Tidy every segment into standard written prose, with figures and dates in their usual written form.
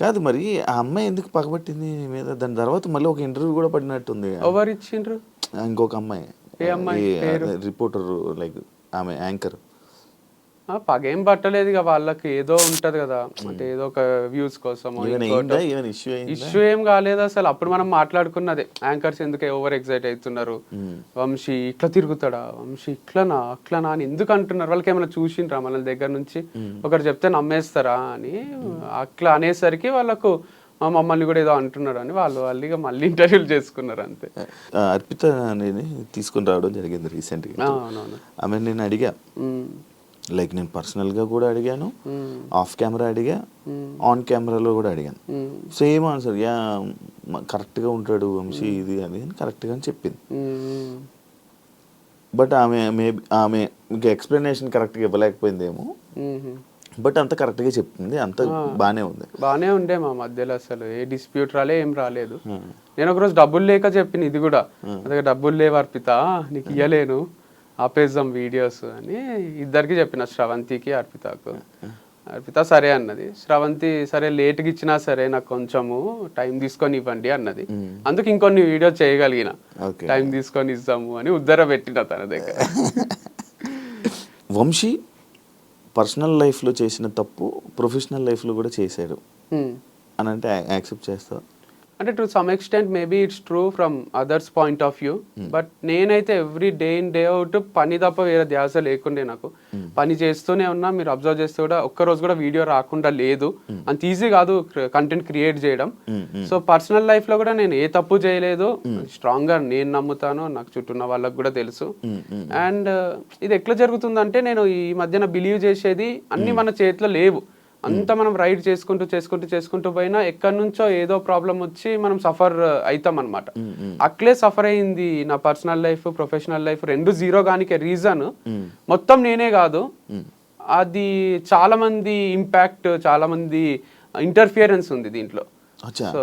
కాదు మరి ఆ అమ్మాయి ఎందుకు పగబట్టింది నీ మీద? దాని తర్వాత మళ్ళీ ఒక ఇంటర్వ్యూ కూడా పడినట్టుంది. ఎవరు ఇచ్చిండ్రు? ఇంకొక అమ్మాయి, ఏ అమ్మాయి పేరు? రిపోర్టర్, లైక్ ఆమె యాంకర్. పగేం పట్టలేదు ఇక వాళ్ళకి, ఏదో ఉంటది కదా, అంటే ఏదో ఒక వ్యూస్ కోసం ఇష్యూ ఏం కాలేదు అసలు. అప్పుడు మనం మాట్లాడుకున్నదే, యాంకర్స్ ఎందుకు ఓవర్ ఎగ్జైట్ అవుతున్నారు, వంశీ ఇట్లా తిరుగుతాడా, వంశీ ఇట్లనా అట్లనా అని ఎందుకు అంటున్నారు, వాళ్ళకి ఏమైనా చూసిండ్రా మన దగ్గర నుంచి, ఒకరు చెప్తే నమ్మేస్తారా అని అట్లా అనేసరికి వాళ్ళకు మమ్మల్ని కూడా ఏదో అంటున్నారు అని వాళ్ళు ఇక మళ్ళీ ఇంటర్వ్యూలు చేసుకున్నారు అంతే. అర్పిత అనేది తీసుకుని రావడం జరిగింది రీసెంట్గా. ఆమె నేను అడిగా, లైక్ నేను పర్సనల్గా కూడా అడిగాను, ఆఫ్ కెమెరా అడిగా, ఆన్ కెమెరాలో కూడా అడిగాను. సేమ్ ఆన్సర్, యా కరెక్ట్గా ఉంటాడు వంశీ ఇది అది అని కరెక్ట్గా అని చెప్పింది. బట్ ఆమె ఇంకా ఎక్స్ప్లెనేషన్ కరెక్ట్గా ఇవ్వలేకపోయిందేమో, బట్ అంత కరెక్ట్గా చెప్తుంది, అంత బాగానే ఉండే మా మధ్యలో అసలు ఏ డిస్ప్యూట్ ఏం రాలేదు. నేను ఒకరోజు డబ్బులు లేక చెప్పిన ఇది కూడా, అదే డబ్బులు లేవు అర్పిత నీకు ఇయ్యలేను, ఆపేద్దాం వీడియోస్ అని ఇద్దరికి చెప్పిన, శ్రవంతికి అర్పితకు. అర్పిత సరే అన్నది, శ్రవంతి సరే లేట్గా ఇచ్చినా సరే నాకు కొంచెము టైం తీసుకొని ఇవ్వండి అన్నది. అందుకు ఇంకొన్ని వీడియోస్ చేయగలిగిన, టైం తీసుకొని ఇస్తాము అని ఉద్దర పెట్టిన తన దగ్గర. వంశీ పర్సనల్ లైఫ్లో చేసిన తప్పు ప్రొఫెషనల్ లైఫ్లో కూడా చేశాడు అని అంటే యాక్సెప్ట్ చేస్తావు? అంటే to some extent maybe it's true from others point of view, but నేనైతే every day in day out పని తప్ప వేరే ధ్యాస లేకుండే నాకు. పని చేస్తూనే ఉన్నా, మీరు అబ్జర్వ్ చేస్తే కూడా ఒక్కరోజు కూడా వీడియో రాకుండా లేదు. అంత ఈజీ కాదు కంటెంట్ క్రియేట్ చేయడం. సో పర్సనల్ లైఫ్ లో కూడా నేను ఏ తప్పు చేయలేదు, స్ట్రాంగ్ గా నేను నమ్ముతాను, నాకు చుట్టూ ఉన్న వాళ్ళకి కూడా తెలుసు. అండ్ ఇది ఎట్లా జరుగుతుందంటే, నేను ఈ మధ్యన బిలీవ్ చేసేది అన్ని మన చేతిలో లేవు, అంతా మనం రైడ్ చేసుకుంటూ పోయినా ఎక్కడి నుంచో ఏదో ప్రాబ్లం వచ్చి మనం సఫర్ అవుతాం అనమాట. అట్లే సఫర్ అయింది నా పర్సనల్ లైఫ్, ప్రొఫెషనల్ లైఫ్ రెండు జీరో గానికే రీజన్ మొత్తం నేనే కాదు, అది చాలా మంది ఇంపాక్ట్, చాలా మంది ఇంటర్ఫియరెన్స్ ఉంది దీంట్లో. సో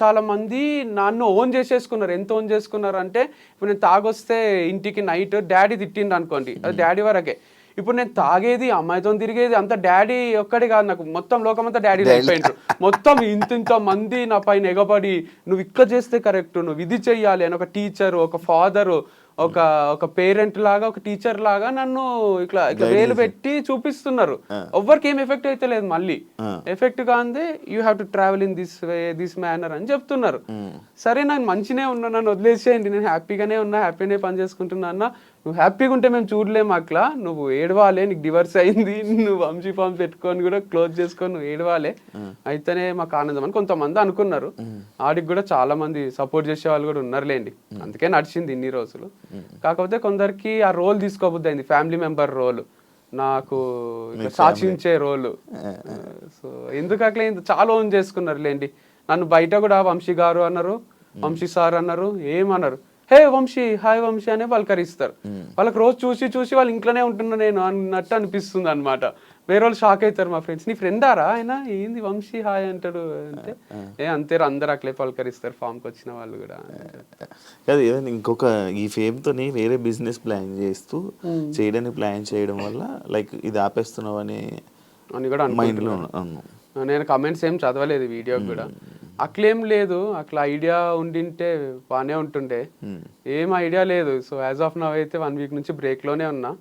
చాలా మంది నన్ను ఓన్ చేసేసుకున్నారు. ఎంత ఓన్ చేసుకున్నారు అంటే, ఇప్పుడు నేను తాగొస్తే ఇంటికి నైట్ డాడీ తిట్టిండు అనుకోండి, అది డాడీ వరకే. ఇప్పుడు నేను తాగేది, అమ్మాయితో తిరిగేది అంతా డాడీ ఒక్కడే కాదు, నాకు మొత్తం లోకమంతా డాడీ అయిపోయింటారు. మొత్తం ఇంత మంది నా పైన ఎగబడి, నువ్వు ఇక్కడ చేస్తే కరెక్ట్, నువ్వు ఇది చెయ్యాలి అని ఒక టీచర్, ఒక ఫాదరు, ఒక పేరెంట్ లాగా, ఒక టీచర్ లాగా నన్ను ఇట్లా వేలు పెట్టి చూపిస్తున్నారు. ఎవ్వరికి ఏం ఎఫెక్ట్ అయితే లేదు, మళ్ళీ ఎఫెక్ట్ కాందే you have to travel in this way, this manner అని చెప్తున్నారు. సరే నాకు మంచినే ఉన్నా, నన్ను వదిలేసేయండి, నేను హ్యాపీగానే ఉన్నా, హ్యాపీనే పని చేసుకుంటున్నా అన్న. నువ్వు హ్యాపీగా ఉంటే మేము చూడలేము అట్లా, నువ్వు ఏడవాలే, నీకు డివర్స్ అయింది, నువ్వు వంశీ ఫామ్ పెట్టుకొని కూడా క్లోజ్ చేసుకొని నువ్వు ఏడవాలే, అయితేనే మాకు ఆనందం అని కొంతమంది అనుకున్నారు. ఆడికి కూడా చాలా మంది సపోర్ట్ చేసే వాళ్ళు కూడా ఉన్నారులేండి, అందుకే నడిచింది ఇన్ని రోజులు. కాకపోతే కొందరికి ఆ రోల్ తీసుకోబుద్ది అయింది, ఫ్యామిలీ మెంబర్ రోల్, నాకు సాక్షించే రోలు. సో ఎందుకు అట్లా చాలా ఓన్ చేసుకున్నారు లేండి. నన్ను బయట కూడా వంశీ గారు అన్నారు, వంశీ సార్ అన్నారు, ఏమన్నారు, హే వంశీ, హాయ్ వంశీ అనే పలకరిస్తారు. వాళ్ళకి రోజు చూసి వాళ్ళు ఇంట్లోనే ఉంటున్నా నేను అన్నట్టు అనిపిస్తుంది అనమాట. వేరే వాళ్ళు షాక్ అవుతారు, మా ఫ్రెండ్స్, నీ ఫ్రెండారా ఆయన, ఏంది వంశీ హాయ్ అంటాడు అంటే, అంతే అందరు అట్లే పలకరిస్తారు ఫామ్కి వచ్చిన వాళ్ళు కూడా. కాదు, ఇంకొక ఈ ఫేమ్తోని వేరే బిజినెస్ ప్లాన్ చేస్తూ చేయడానికి ప్లాన్ చేయడం వల్ల లైక్ ఇది ఆపేస్తున్నావు అని కూడా మైండ్లో. నేను కమెంట్స్ ఏం చదవలేదు వీడియోకి కూడా, అట్లేం లేదు, అట్లా ఐడియా ఉండింటే బాగానే ఉంటుండే, ఏం ఐడియా లేదు. సో యాజ్ ఆఫ్ నవ్ అయితే 1 వీక్ నుంచి బ్రేక్లోనే ఉన్నా.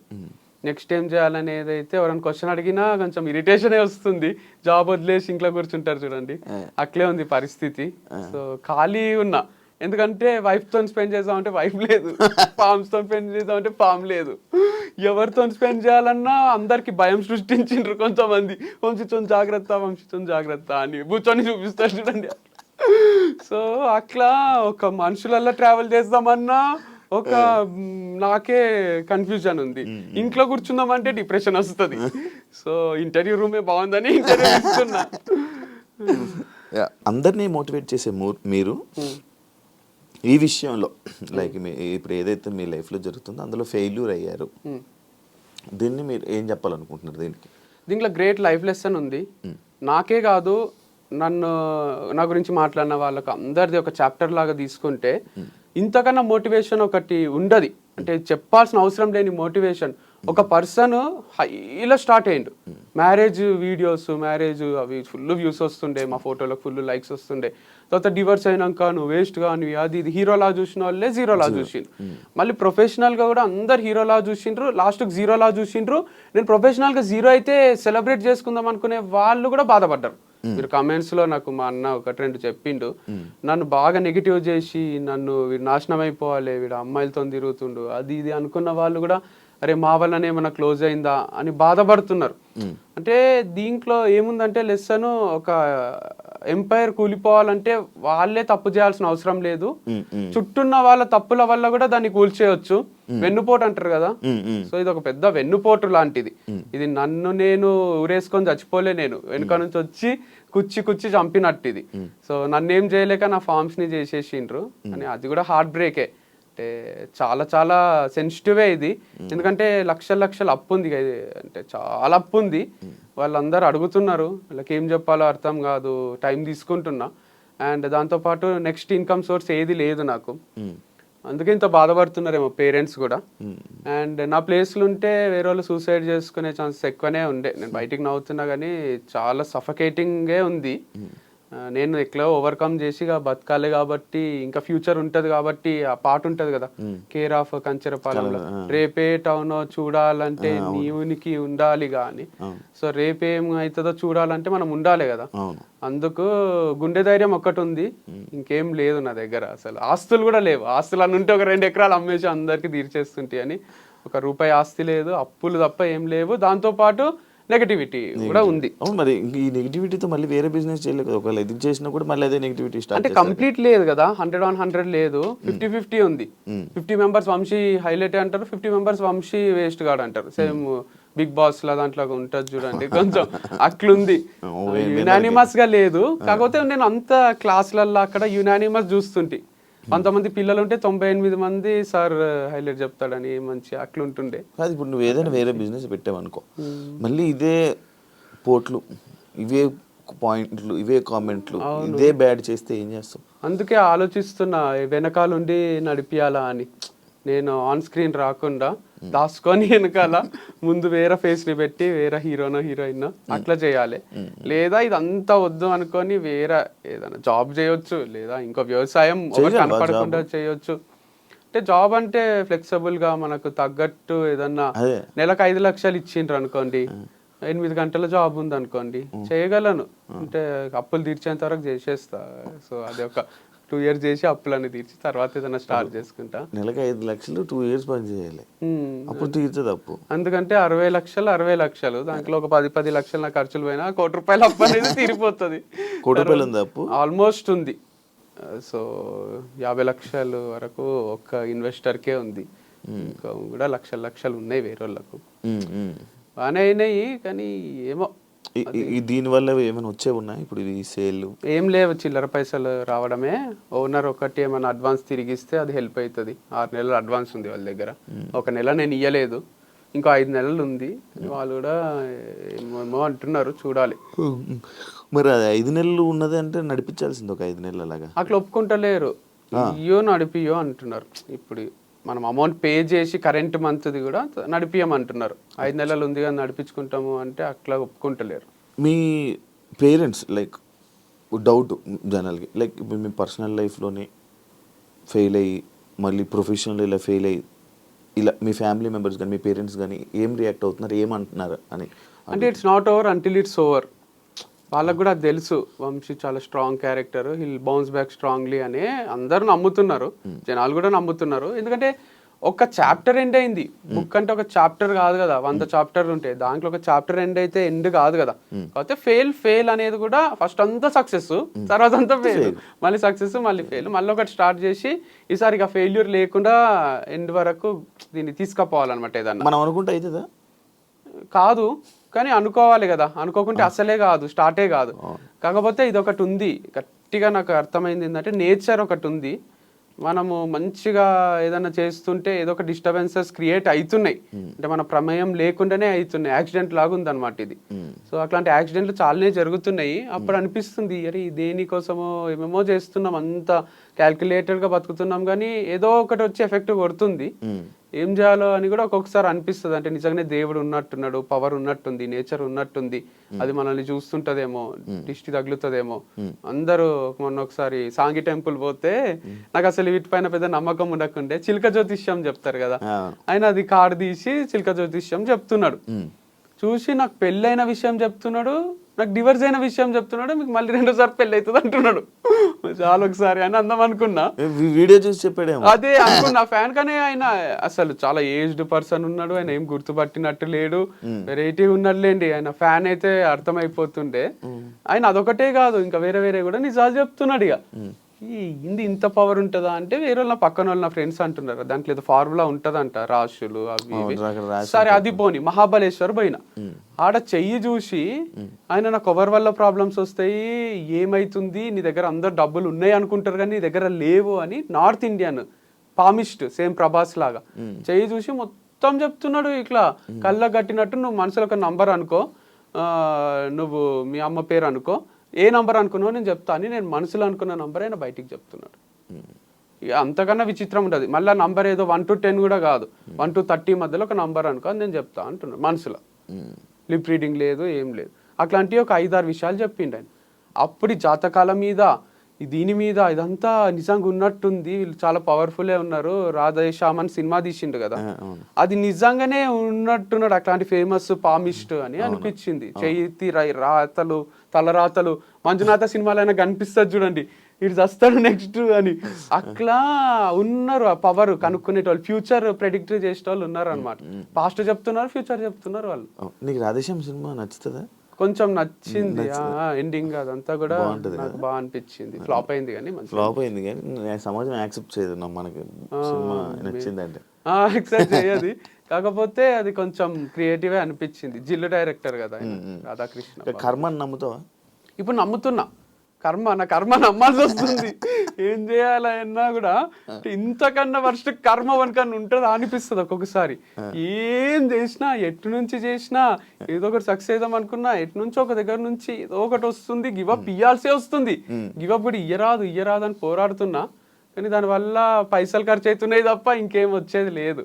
నెక్స్ట్ ఏం చేయాలనేది అయితే ఎవరైనా క్వశ్చన్ అడిగినా కొంచెం ఇరిటేషనే వస్తుంది. జాబ్ వదిలేసి ఇంట్లో కూర్చుంటారు చూడండి, అట్లే ఉంది పరిస్థితి. సో ఖాళీ ఉన్నా, ఎందుకంటే వైఫ్తో స్పెండ్ చేద్దామంటే వైఫ్ లేదు, ఫామ్స్తో స్పెండ్ చేద్దామంటే ఫామ్ లేదు, ఎవరితో స్పెండ్ చేయాలన్నా అందరికి భయం సృష్టించిండ్రు కొంతమంది, వంశీతో జాగ్రత్త అని కూర్చొని చూపిస్తారు చూడండి. సో అట్లా ఒక మనుషులల్లో ట్రావెల్ చేద్దామన్నా ఒక నాకే కన్ఫ్యూజన్ ఉంది, ఇంట్లో కూర్చుందామంటే డిప్రెషన్ వస్తుంది. సో ఇంటర్వ్యూ రూమే బాగుందని ఇంటర్వ్యూ ఇస్తున్నా. అందరినీ మోటివేట్ చేసే మీరు ఈ విషయంలో లైక్ ఇప్పుడు ఏదైతే మీ లైఫ్లో జరుగుతుందో అందులో ఫెయిల్యూర్ అయ్యారు, దీన్ని మీరు ఏం చెప్పాలనుకుంటున్నారు? దీంట్లో గ్రేట్ లైఫ్ లెసన్ ఉంది. నాకే కాదు, నా గురించి మాట్లాడిన వాళ్ళకి అందరిది ఒక చాప్టర్ లాగా తీసుకుంటే ఇంతకన్నా మోటివేషన్ ఒకటి ఉండదు. అంటే చెప్పాల్సిన అవసరం లేని మోటివేషన్ ఒక పర్సన్ హైలో స్టార్ట్ అయ్యిండు, మ్యారేజ్ వీడియోస్, మ్యారేజ్ అవి ఫుల్ వ్యూస్ వస్తుండే, మా ఫోటోలకు ఫుల్ లైక్స్ వస్తుండే. తర్వాత డివర్స్ అయినాక నువ్వు వేస్ట్ గా నువ్వు అది ఇది హీరోలా చూసిన వాళ్ళే జీరోలా చూసిండ్రు. మళ్ళీ ప్రొఫెషనల్ గా కూడా అందరు హీరోలా చూసిండ్రు, లాస్ట్కి జీరోలా చూసిండ్రు. నేను ప్రొఫెషనల్ గా జీరో అయితే సెలబ్రేట్ చేసుకుందాం అనుకునే వాళ్ళు కూడా బాధపడ్డారు. మీరు కమెంట్స్ లో నాకు మా అన్న ఒకటి రెండు చెప్పిండు, నన్ను బాగా నెగిటివ్ చేసి నన్ను వీడు నాశనం అయిపోవాలి, వీడు అమ్మాయిలతో తిరుగుతుండు అది ఇది అనుకున్న వాళ్ళు కూడా అరే మా వల్లనే ఏమన్నా క్లోజ్ అయిందా అని బాధపడుతున్నారు. అంటే దీంట్లో ఏముందంటే లెసన్, ఒక ఎంపైర్ కూలిపోవాలంటే వాళ్ళే తప్పు చేయాల్సిన అవసరం లేదు, చుట్టూన్న వాళ్ళ తప్పుల వల్ల కూడా దాన్ని కూల్చేయొచ్చు. వెన్నుపోటు అంటారు కదా, సో ఇది ఒక పెద్ద వెన్నుపోటు లాంటిది. ఇది నన్ను నేను ఊరేసుకొని చచ్చిపోలే, నేను వెనుక నుంచి వచ్చి కుచ్చి చంపినట్టు ఇది. సో నన్ను ఏం చేయలేక నా ఫార్మ్స్ ని చేసేసిండ్రు అని, అది కూడా హార్ట్ బ్రేకే. అంటే చాలా చాలా సెన్సిటివే ఇది, ఎందుకంటే లక్షల అప్పు ఉంది, అంటే చాలా అప్పు ఉంది. వాళ్ళందరూ అడుగుతున్నారు, వాళ్ళకి ఏం చెప్పాలో అర్థం కాదు, టైం తీసుకుంటున్నా. అండ్ దాంతోపాటు నెక్స్ట్ ఇన్కమ్ సోర్స్ ఏది లేదు నాకు, అందుకే ఇంత బాధపడుతున్నారేమో పేరెంట్స్ కూడా. అండ్ నా ప్లేస్లు ఉంటే వేరే వాళ్ళు సూసైడ్ చేసుకునే ఛాన్సెస్ ఎక్కువనే ఉండే. నేను బయటికి నవ్వుతున్నా కానీ చాలా సఫకేటింగే ఉంది. నేను ఎట్లా ఓవర్కమ్ చేసి బతకాలి కాబట్టి, ఇంకా ఫ్యూచర్ ఉంటది కాబట్టి, ఆ పాట ఉంటది కదా కేర్ ఆఫ్ కంచెరపాలెంలో, రేపే టౌన్ చూడాలంటే నీవునికి ఉండాలి గాని, సో రేపేం అవుతుందో చూడాలంటే మనం ఉండాలి కదా. అందుకు గుండె ధైర్యం ఒక్కటి ఉంది, ఇంకేం లేదు నా దగ్గర. అసలు ఆస్తులు కూడా లేవు, ఆస్తులు అని ఉంటే ఒక 2 ఎకరాలు అమ్మేసి అందరికి తీర్చేస్తుంటాయి అని, ₹1 ఆస్తి లేదు, అప్పులు తప్ప ఏం లేవు. దాంతో పాటు నెగటివిటీ కూడా ఉంది. అవును, మరి ఈ నెగటివిటీతో మళ్ళీ వేరే బిజినెస్ చేయలేదు కదా, ఒకవేళ ఇది చేసినా కూడా మళ్ళీ అదే నెగటివిటీ స్టార్ట్. అంటే కంప్లీట్ లేదు కదా, 100 లేదు, 50-50 ఉంది. 50 మెంబర్స్ వంశీ హైలైట్ అంటారు, 50 మెంబర్స్ వంశీ వేస్ట్ గాడు అంటారు. సేమ్ బిగ్ బాస్ లా దాంట్లో ఉంటది చూడండి, కొంచెం అట్లుంది. యునానిమస్ గా లేదు, కాకపోతే నేను అంత క్లాసులలో అక్కడ యునానిమస్ చూస్తుంటే, 100 మంది పిల్లలు ఉంటే 98 మంది సార్ హైలైట్ చెప్తాడని మంచి అట్లుంటుండే. కాదు, ఇప్పుడు నువ్వు ఏదైనా వేరే బిజినెస్ పెట్టావనుకో, మళ్ళీ ఇదే పోట్లు, ఇవే పాయింట్లు, ఇవే కామెంట్లు, ఇదే బ్యాడ్ చేస్తే ఏం చేస్తావు? అందుకే ఆలోచిస్తున్నా వెనకాలండి నడిపియాలా అని. నేను ఆన్ స్క్రీన్ రాకుండా దాచుకొని వెనకాల ముందు వేరే ఫేస్ ని పెట్టి వేరే హీరోనో హీరోయిన్ అట్లా చేయాలి. లేదా ఇదంతా వద్దు అనుకొని వేరే ఏదైనా జాబ్ చేయొచ్చు, లేదా ఇంకో వ్యవసాయం కనపడకుండా చేయొచ్చు. అంటే జాబ్ అంటే ఫ్లెక్సిబుల్ గా మనకు తగ్గట్టు ఏదన్నా నెలకు 5 లక్షలు ఇచ్చిండ్రు అనుకోండి, 8 గంటల జాబ్ ఉంది అనుకోండి, చేయగలను. అంటే అప్పులు తీర్చేంత వరకు చేసేస్తా. సో అది ఒక 2 years చేసి అప్పులన్నీ తీర్చి తర్వాత ఏదైనా స్టార్ట్ చేసుకుంటా. నెలకు 5 లక్షలు 2 years పని చేయాలి, అప్పుడు తీర్చదు అప్పు. అందుకంటే 60 లక్షలు దాంట్లో ఒక 10 లక్షలు నా ఖర్చులు పోయినా ₹1 అప్పు అనేది తీరిపోతుంది. ₹1 ఉంది అప్పు, ఆల్మోస్ట్ ఉంది. సో 50 లక్షలు వరకు ఒక ఇన్వెస్టర్కే ఉంది, ఇంకా కూడా లక్షలు ఉన్నాయి వేరే వాళ్ళకు. బాగానే అయినాయి కానీ ఏమో దీనివల్ల ఏమైనా వచ్చే ఉన్నాయి ఇప్పుడు ఈ సేల్? ఏం లేవు, చిల్లర పైసలు రావడమే. ఓనర్ ఒకటి ఏమైనా అడ్వాన్స్ తిరిగిస్తే అది హెల్ప్ అవుతుంది. 6 నెలలు అడ్వాన్స్ ఉంది వాళ్ళ దగ్గర, 1 నెల నేను ఇయ్యలేదు, ఇంకో 5 నెలలు ఉంది. వాళ్ళు కూడా ఏమో అంటున్నారు, చూడాలి. మరి 5 నెలలు ఉన్నది అంటే నడిపించాల్సింది ఒక 5 నెలలు అలాగా. అట్లా ఒప్పుకుంటలేరు, ఇయ్యో నడిపియో అంటున్నారు. ఇప్పుడు మనం అమౌంట్ పే చేసి కరెంట్ మంత్ది కూడా నడిపియమంటున్నారు. 5 నెలలు ఉంది కానీ నడిపించుకుంటాము అంటే అట్లా ఒప్పుకుంటలేరు. మీ పేరెంట్స్ లైక్ డౌట్ జనరల్గా, లైక్ ఇప్పుడు మీ పర్సనల్ లైఫ్లోనే ఫెయిల్ అయ్యి మళ్ళీ ప్రొఫెషనల్ ఇలా ఫెయిల్ అయ్యి ఇలా మీ ఫ్యామిలీ మెంబర్స్ కానీ మీ పేరెంట్స్ కానీ ఏం రియాక్ట్ అవుతున్నారు, ఏమంటున్నారు అని? అంటే it's not over until it's over. వాళ్ళకు కూడా తెలుసు వంశీ చాలా strong character, hill bounce back strongly అని అందరూ నమ్ముతున్నారు, జనాలు కూడా నమ్ముతున్నారు. ఎందుకంటే ఒక చాప్టర్ ఎండ్ అయింది, బుక్ అంటే ఒక చాప్టర్ కాదు కదా, 100 చాప్టర్లు ఉంటాయి, దాంట్లో ఒక చాప్టర్ ఎండ్ అయితే ఎండ్ కాదు కదా. కాకపోతే ఫెయిల్ అనేది కూడా ఫస్ట్ అంతా సక్సెస్, తర్వాత అంతా ఫెయిల్, మళ్ళీ సక్సెస్, మళ్ళీ ఫెయిల్, మళ్ళీ ఒకటి స్టార్ట్ చేసి ఈసారి ఇక ఫెయిల్యూర్ లేకుండా ఎండ్ వరకు దీన్ని తీసుకుపోవాలన్నమాట. ఏదన్నా మనం అనుకుంటే అవుతుందా? కాదు, కానీ అనుకోవాలి కదా, అనుకోకుంటే అసలే కాదు, స్టార్టే కాదు. కాకపోతే ఇది ఒకటి ఉంది గట్టిగా నాకు అర్థమైంది, ఏంటంటే నేచర్ ఒకటి ఉంది. మనము మంచిగా ఏదైనా చేస్తుంటే ఏదో ఒక డిస్టర్బెన్సెస్ క్రియేట్ అవుతున్నాయి, అంటే మన ప్రమేయం లేకుండానే అవుతున్నాయి, యాక్సిడెంట్ లాగా ఉంది అనమాట ఇది. సో అట్లాంటి యాక్సిడెంట్లు చాలానే జరుగుతున్నాయి. అప్పుడు అనిపిస్తుంది అరే దేనికోసమో ఏమేమో చేస్తున్నాం, అంత క్యాల్కులేటెడ్గా బతుకుతున్నాం, కానీ ఏదో ఒకటి వచ్చి ఎఫెక్ట్ కొడుతుంది. ఏం చేయాలో అని కూడా ఒక్కొక్కసారి అనిపిస్తుంది. అంటే నిజంగానే దేవుడు ఉన్నట్టున్నాడు, పవర్ ఉన్నట్టుంది, నేచర్ ఉన్నట్టుంది, అది మనల్ని చూస్తుంటదేమో, దిష్టి తగులుతుందేమో. అందరూ మొన్న ఒకసారి సాంగి టెంపుల్ పోతే నాకు అసలు వీటిపైన పెద్ద నమ్మకం ఉండకుండే చిలక జ్యోతిష్యం చెప్తారు కదా, ఆయన అది కార్డు తీసి చిలక జ్యోతిష్యం చెప్తున్నాడు. చూసి నాకు పెళ్ళైన విషయం చెప్తున్నాడు, నాకు డివర్స్ అయిన విషయం చెప్తున్నాడు, మీకు మళ్ళీ 2సారి పెళ్ళి అవుతుంది అంటున్నాడు. చాలా ఒకసారి అని అందం అనుకున్నా, వీడియో చూసి చెప్పాడు అదే అనుకున్నా ఫ్యాన్. కానీ ఆయన అసలు చాలా ఏజ్డ్ పర్సన్ ఉన్నాడు, ఆయన ఏం గుర్తుపట్టినట్టు లేడు, వెరైటీ ఉన్నట్లేండి. ఆయన ఫ్యాన్ అయితే అర్థమైపోతుండే. ఆయన అదొకటే కాదు, ఇంకా వేరే వేరే కూడా నిజాలు చెప్తున్నాడు. ఇక హిందీ ఇంత పవర్ ఉంటుందా అంటే వేరే వాళ్ళు నా పక్కన వాళ్ళు నా ఫ్రెండ్స్ అంటున్నారు దాంట్లో ఏదో ఫార్ములా ఉంటదంట, రాశులు అవి ఇవి. సరే అది పోని మహాబలేశ్వర్ పోయినా, ఆడ చెయ్యి చూసి ఆయన నాకు ఎవరి వల్ల ప్రాబ్లమ్స్ వస్తాయి, ఏమైతుంది, నీ దగ్గర అందరు డబ్బులు ఉన్నాయి అనుకుంటారు కానీ నీ దగ్గర లేవు అని north Indian palmist same Prabhas లాగా చెయ్యి చూసి మొత్తం చెప్తున్నాడు. ఇట్లా కళ్ళ కట్టినట్టు నువ్వు మనసులో ఒక నంబర్ అనుకో, నువ్వు మీ అమ్మ పేరు అనుకో, ఏ నంబర్ అనుకున్నావు నేను చెప్తా అని నేను మనసులో అనుకున్న నంబర్ అయినా బయటికి చెప్తున్నాడు. ఇక అంతకన్నా విచిత్రం ఉంటుంది. మళ్ళీ నంబర్ ఏదో 1 to 10 కూడా కాదు, 1 to 30 మధ్యలో ఒక నంబర్ అనుకో అని నేను చెప్తా అంటున్నాడు మనసులో. లిప్ రీడింగ్ లేదు, ఏం లేదు. అట్లాంటివి ఒక 5-6 విషయాలు చెప్పిండు ఆయన. అప్పుడు జాతకాల మీద దీని మీద ఇదంతా నిజంగా ఉన్నట్టుంది, వీళ్ళు చాలా పవర్ఫుల్లే ఉన్నారు. రాధేశ్యామ్ అని సినిమా తీసిండు కదా, అది నిజంగానే ఉన్నట్టున్నాడు. అట్లాంటి ఫేమస్ పామిస్ట్ అని అనిపించింది. చేతి రాతలు, తలరాతలు మంజునాథ సినిమాలో అయినా కనిపిస్తుంది చూడండి, ఇటు చస్తాడు నెక్స్ట్ అని. అట్లా ఉన్నారు ఆ పవర్ కనుక్కునేటోళ్ళు, ఫ్యూచర్ ప్రెడిక్ట్ చేసేటోళ్ళు ఉన్నారు అనమాట. పాస్ట్ చెప్తున్నారు, ఫ్యూచర్ చెప్తున్నారు వాళ్ళు. నీకు రాధేశ్యామ్ సినిమా నచ్చుతుందా? కొంచెం నచ్చింది, ఎండింగ్ అదంతా కూడా నాకు బాగా అనిపించింది. ఫ్లాప్ అయింది కానీ ఫ్లాప్ అయింది కానీ సమాజం యాక్సెప్ట్ చేయదు మనకి సినిమా నచ్చిందంటే, యాక్సెప్ట్ చేయదు. కాకపోతే అది కొంచెం క్రియేటివ్ అనిపించింది. జిల్లు డైరెక్టర్ కదా రాధాకృష్ణ. కర్మని నమ్ముతావా? ఇప్పుడు నమ్ముతున్నా, నా కర్మ నమ్మాల్సి వస్తుంది. ఏం చేయాలన్నా కూడా ఇంతకన్నా వర్స్ట్ కర్మ వనకన్నా ఉంటుందా అనిపిస్తుంది ఒక్కొక్కసారి. ఏం చేసినా, ఎటు నుంచి చేసినా, ఏదో ఒకటి సక్సెస్ అవుదాం అనుకున్నా, ఎటు నుంచి ఒక దగ్గర నుంచి ఏదో ఒకటి వస్తుంది, గివప్ ఇయ్యాల్సే వస్తుంది. గివప్ కూడా ఇయ్యరాదు అని పోరాడుతున్నా, కానీ దానివల్ల పైసలు ఖర్చు అవుతున్నాయి తప్ప ఇంకేం వచ్చేది లేదు.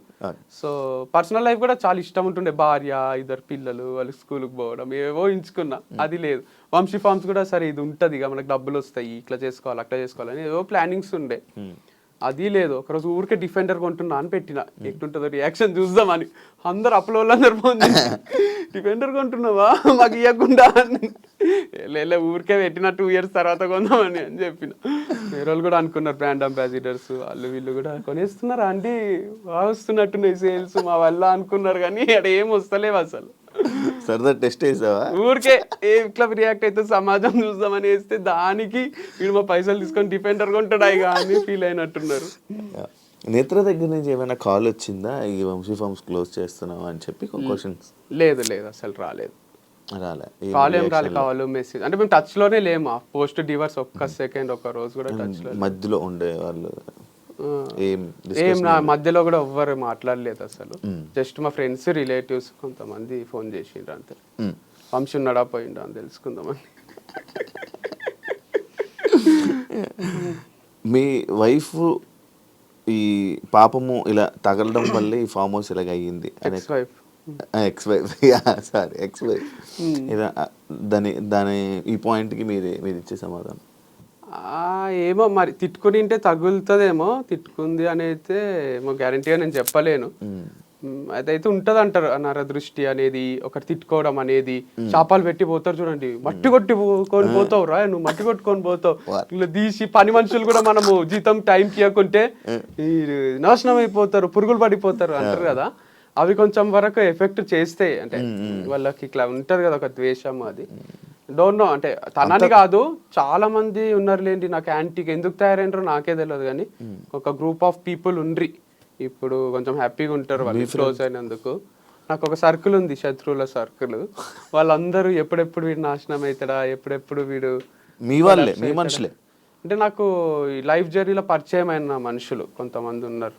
సో పర్సనల్ లైఫ్ కూడా చాలా ఇష్టం ఉంటుండే, భార్య, 2 పిల్లలు, వాళ్ళు స్కూల్కి పోవడం, ఏవో ఎంచుకున్నా, అది లేదు. వంశీ ఫార్మ్స్ కూడా సరే ఇది ఉంటుంది, ఇక మనకు డబ్బులు వస్తాయి, ఇట్లా చేసుకోవాలి అట్లా చేసుకోవాలని ఏవో ప్లానింగ్స్ ఉండే, అది లేదు. ఒకరోజు ఊరికే డిఫెండర్ కొంటున్నా అని పెట్టిన, ఎట్లుంటుందో రియాక్షన్ చూద్దామని. అందరు అప్లోళ్ళందరూ ఫోన్ చేసి డిఫెండర్ కొంటున్నావా మాకు ఇవ్వకుండా అని. లే ఊరికే పెట్టిన 2 years తర్వాత కొందామని అని చెప్పిన. వేరే వాళ్ళు కూడా అనుకున్నారు, బ్రాండ్ అంబాసిడర్స్ వాళ్ళు వీళ్ళు కూడా కొనేస్తున్నారా అండి, బాగా వస్తున్నట్టున్నాయి సేల్స్ మా వల్ల అనుకున్నారు, కానీ అక్కడ ఏం వస్తలేవు అసలు. సరదా టెస్ట్ వేసావా? ఊరికే ఇట్లా రియాక్ట్ అయితే సమాజం చూద్దామని వేస్తే దానికి వీడు మా పైసలు తీసుకొని డిఫెండర్ కొంటాడు అని ఫీల్ అయినట్టున్నారు. నేత్ర దగ్గర నుంచి ఏమైనా కాల్ వచ్చిందా, ఈ వంశీ ఫార్మ్స్ క్లోజ్ చేస్తున్నావా అని చెప్పి క్వశ్చన్స్? లేదు అసలు రాలేదు. కాల్ ఏం కావాలి మెసేజ్ అంటే మేము టచ్ లోనే లేము. పోస్ట్ డివర్స్ ఒక్క సెకండ్ ఒక్క రోజు కూడా టచ్ లో మధ్యలో ఉండే వాళ్ళు ఏం నా మధ్యలో కూడా ఎవ్వరు మాట్లాడలేదు అసలు. జస్ట్ మా ఫ్రెండ్స్, రిలేటివ్స్ కొంతమంది ఫోన్ చేసిండ్రు అంతే. వంశీ ఉన్నాడా పోయిండా అని తెలుసుకుందామని. మీ వైఫ్ ఈ పాపము ఇలా తగలడం వల్లే ఈ ఫామ్ హౌస్ ఇలాగ అయ్యింది. ఎక్స్ వైఫ్ దాని ఈ పాయింట్కి మీరు ఇచ్చే సమాధానం? ఏమో మరి, తిట్టుకునింటే తగులుతుందేమో, తిట్టుకుంది అని అయితే ఏమో గ్యారంటీగా నేను చెప్పలేను. అదైతే ఉంటది అంటారు, నరదృష్టి అనేది, ఒకటి తిట్టుకోవడం అనేది. చేపలు పెట్టి పోతారు చూడండి, మట్టి కొట్టుకొని పోతావు రా నువ్వు, మట్టి కొట్టుకొని పోతావు, ఇలా తీసి పని మనుషులు కూడా మనము జీతం టైం తీయకుంటే నాశనం అయిపోతారు, పురుగులు పడిపోతారు అంటారు కదా. అవి కొంచెం వరకు ఎఫెక్ట్ చేస్తాయి, అంటే వాళ్ళకి ఇట్లా ఉంటది కదా ఒక ద్వేషం. అది డోంట్ నో, అంటే తనని కాదు చాలా మంది ఉన్నారులేండి. నాకు యాంటీకి ఎందుకు తయారైనరో నాకే తెలియదు, కానీ ఒక గ్రూప్ ఆఫ్ పీపుల్ ఉండ్రి ఇప్పుడు కొంచెం హ్యాపీగా ఉంటారు వాళ్ళు క్లోజ్ అయినందుకు. నాకు ఒక సర్కిల్ ఉంది, శత్రువుల సర్కిల్. వాళ్ళందరూ ఎప్పుడెప్పుడు వీడు నాశనం అవుతాడా, ఎప్పుడెప్పుడు వీడు మీ వాళ్ళే, మీ మనుషులే. అంటే నాకు లైఫ్ జర్నీలో పరిచయం అయిన మనుషులు కొంతమంది ఉన్నారు.